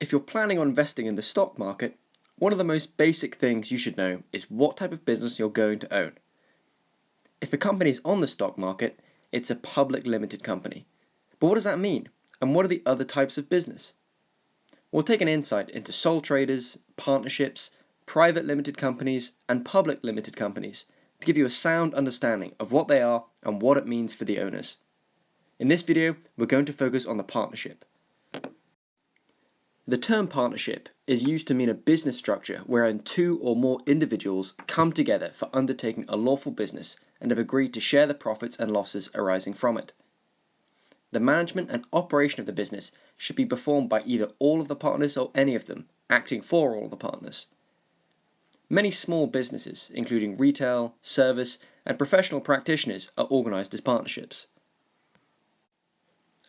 If you're planning on investing in the stock market, one of the most basic things you should know is what type of business you're going to own. If a company is on the stock market, it's a public limited company. But what does that mean? And what are the other types of business? We'll take an insight into sole traders, partnerships, private limited companies, and public limited companies to give you a sound understanding of what they are and what it means for the owners. In this video, we're going to focus on the partnership. The term partnership is used to mean a business structure wherein two or more individuals come together for undertaking a lawful business and have agreed to share the profits and losses arising from it. The management and operation of the business should be performed by either all of the partners or any of them, acting for all of the partners. Many small businesses, including retail, service, and professional practitioners, are organized as partnerships.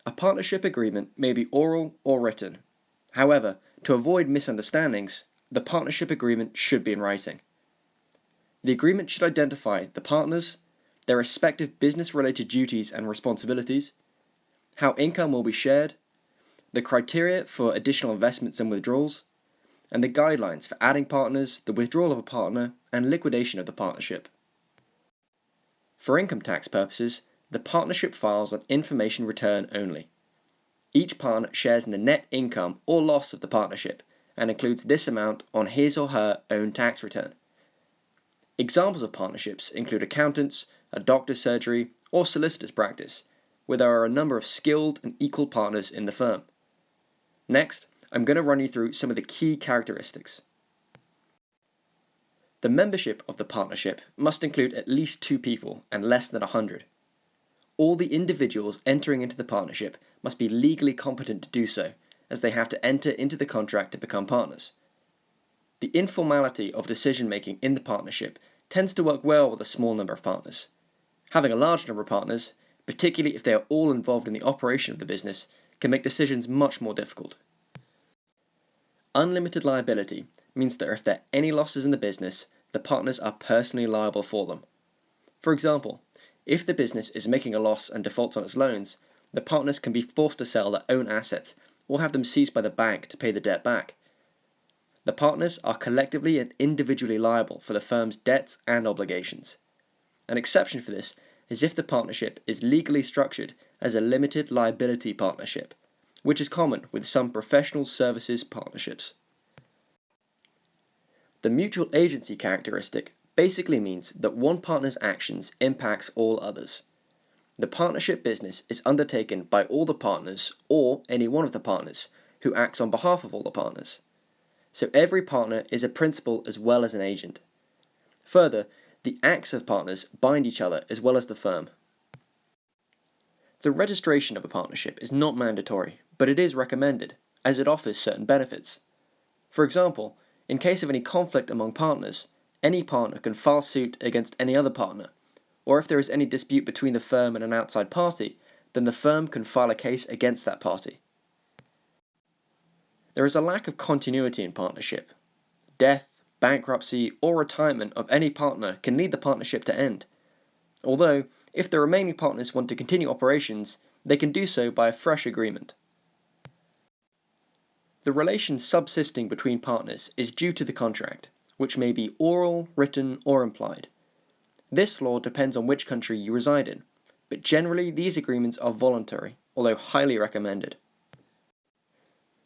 A partnership agreement may be oral or written. However, to avoid misunderstandings, the partnership agreement should be in writing. The agreement should identify the partners, their respective business-related duties and responsibilities, how income will be shared, the criteria for additional investments and withdrawals, and the guidelines for adding partners, the withdrawal of a partner, and liquidation of the partnership. For income tax purposes, the partnership files an information return only. Each partner shares in the net income or loss of the partnership and includes this amount on his or her own tax return. Examples of partnerships include accountants, a doctor's surgery, or solicitor's practice, where there are a number of skilled and equal partners in the firm. Next, I'm going to run you through some of the key characteristics. The membership of the partnership must include at least 2 people and less than 100. All the individuals entering into the partnership must be legally competent to do so, as they have to enter into the contract to become partners. The informality of decision-making in the partnership tends to work well with a small number of partners. Having a large number of partners, particularly if they are all involved in the operation of the business, can make decisions much more difficult. Unlimited liability means that if there are any losses in the business, the partners are personally liable for them. For example, if the business is making a loss and defaults on its loans, the partners can be forced to sell their own assets or have them seized by the bank to pay the debt back. The partners are collectively and individually liable for the firm's debts and obligations. An exception for this is if the partnership is legally structured as a limited liability partnership, which is common with some professional services partnerships. The mutual agency characteristic basically means that one partner's actions impacts all others. The partnership business is undertaken by all the partners or any one of the partners who acts on behalf of all the partners. So every partner is a principal as well as an agent. Further, the acts of partners bind each other as well as the firm. The registration of a partnership is not mandatory, but it is recommended, as it offers certain benefits. For example, in case of any conflict among partners, any partner can file suit against any other partner, or if there is any dispute between the firm and an outside party, then the firm can file a case against that party. There is a lack of continuity in partnership. Death, bankruptcy, or retirement of any partner can lead the partnership to end. Although, if the remaining partners want to continue operations, they can do so by a fresh agreement. The relation subsisting between partners is due to the contract, which may be oral, written, or implied. This law depends on which country you reside in, but generally these agreements are voluntary, although highly recommended.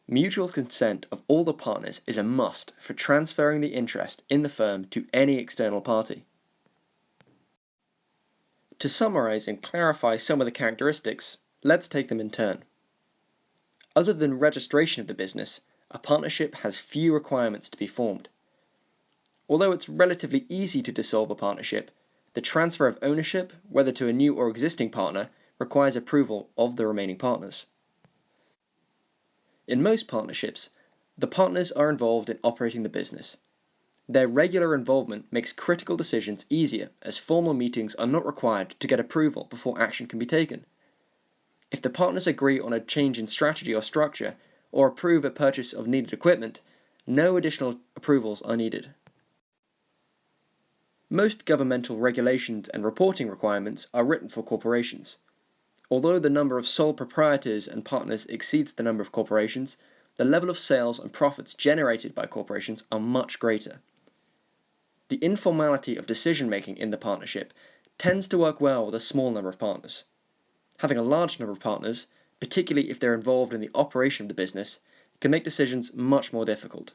Mutual consent of all the partners is a must for transferring the interest in the firm to any external party. To summarize and clarify some of the characteristics, let's take them in turn. Other than registration of the business, a partnership has few requirements to be formed. Although it's relatively easy to dissolve a partnership, the transfer of ownership, whether to a new or existing partner, requires approval of the remaining partners. In most partnerships, the partners are involved in operating the business. Their regular involvement makes critical decisions easier, as formal meetings are not required to get approval before action can be taken. If the partners agree on a change in strategy or structure, or approve a purchase of needed equipment, no additional approvals are needed. Most governmental regulations and reporting requirements are written for corporations. Although the number of sole proprietors and partners exceeds the number of corporations, the level of sales and profits generated by corporations are much greater. The informality of decision-making in the partnership tends to work well with a small number of partners. Having a large number of partners, particularly if they're involved in the operation of the business, can make decisions much more difficult.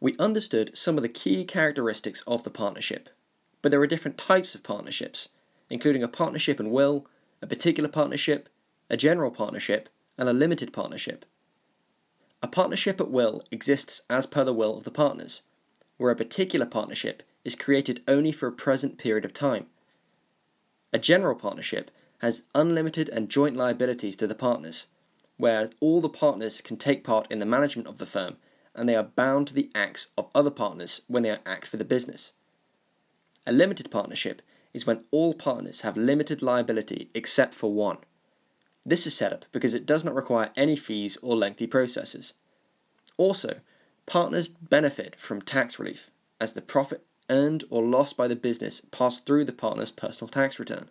We understood some of the key characteristics of the partnership, but there are different types of partnerships, including a partnership and will, a particular partnership, a general partnership, and a limited partnership. A partnership at will exists as per the will of the partners, where a particular partnership is created only for a present period of time. A general partnership has unlimited and joint liabilities to the partners, where all the partners can take part in the management of the firm and they are bound to the acts of other partners when they act for the business. A limited partnership is when all partners have limited liability except for one. This is set up because it does not require any fees or lengthy processes. Also, partners benefit from tax relief, as the profit earned or lost by the business pass through the partner's personal tax return.